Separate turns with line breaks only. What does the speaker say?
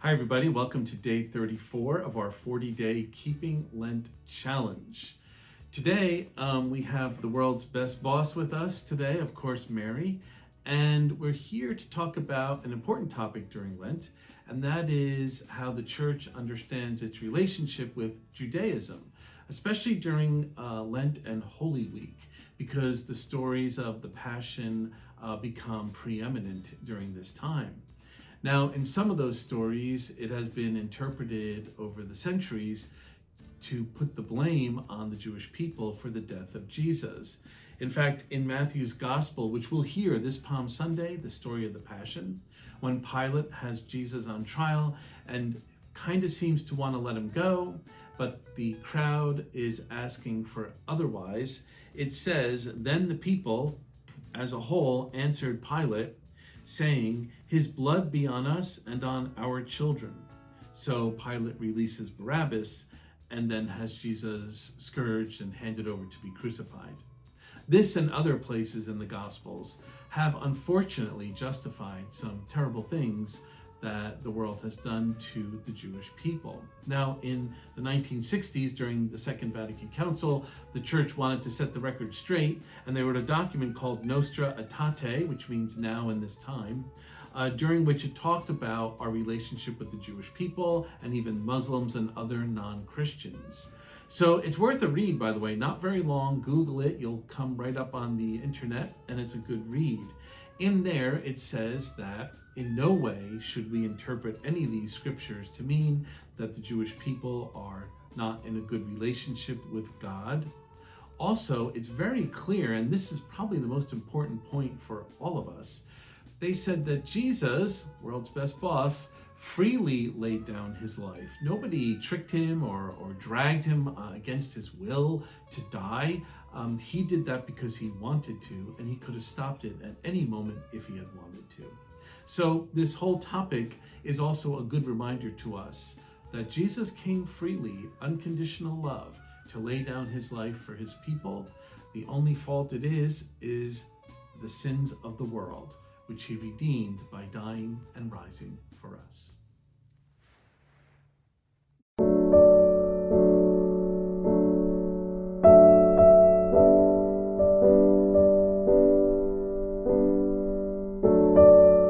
Hi, everybody. Welcome to day 34 of our 40-day Keeping Lent Challenge. Today, we have the world's best boss with us today, of course, Mary. And we're here to talk about an important topic during Lent, and that is how the church understands its relationship with Judaism, especially during Lent and Holy Week, because the stories of the Passion become preeminent during this time. Now, in some of those stories, it has been interpreted over the centuries to put the blame on the Jewish people for the death of Jesus. In fact, in Matthew's Gospel, which we'll hear this Palm Sunday, the story of the Passion, when Pilate has Jesus on trial and kind of seems to want to let him go, but the crowd is asking for otherwise, it says, "Then the people as a whole answered Pilate, saying, 'His blood be on us and on our children.' So Pilate releases Barabbas and then has Jesus scourged and handed over to be crucified. This and other places in the Gospels have unfortunately justified some terrible things that the world has done to the Jewish people. Now, in the 1960s, during the Second Vatican Council, the church wanted to set the record straight, and they wrote a document called Nostra Aetate, which means now in this time, during which it talked about our relationship with the Jewish people and even Muslims and other non-Christians. So it's worth a read, by the way, not very long. Google it, you'll come right up on the internet, and it's a good read. In there, it says that in no way should we interpret any of these scriptures to mean that the Jewish people are not in a good relationship with God. Also, it's very clear, and this is probably the most important point for all of us, they said that Jesus, world's best boss, freely laid down his life. Nobody tricked him or dragged him against his will to die. He did that because he wanted to, and he could have stopped it at any moment if he had wanted to. So this whole topic is also a good reminder to us that Jesus came freely, unconditional love, to lay down his life for his people. The only fault it is the sins of the world, which he redeemed by dying and rising for us.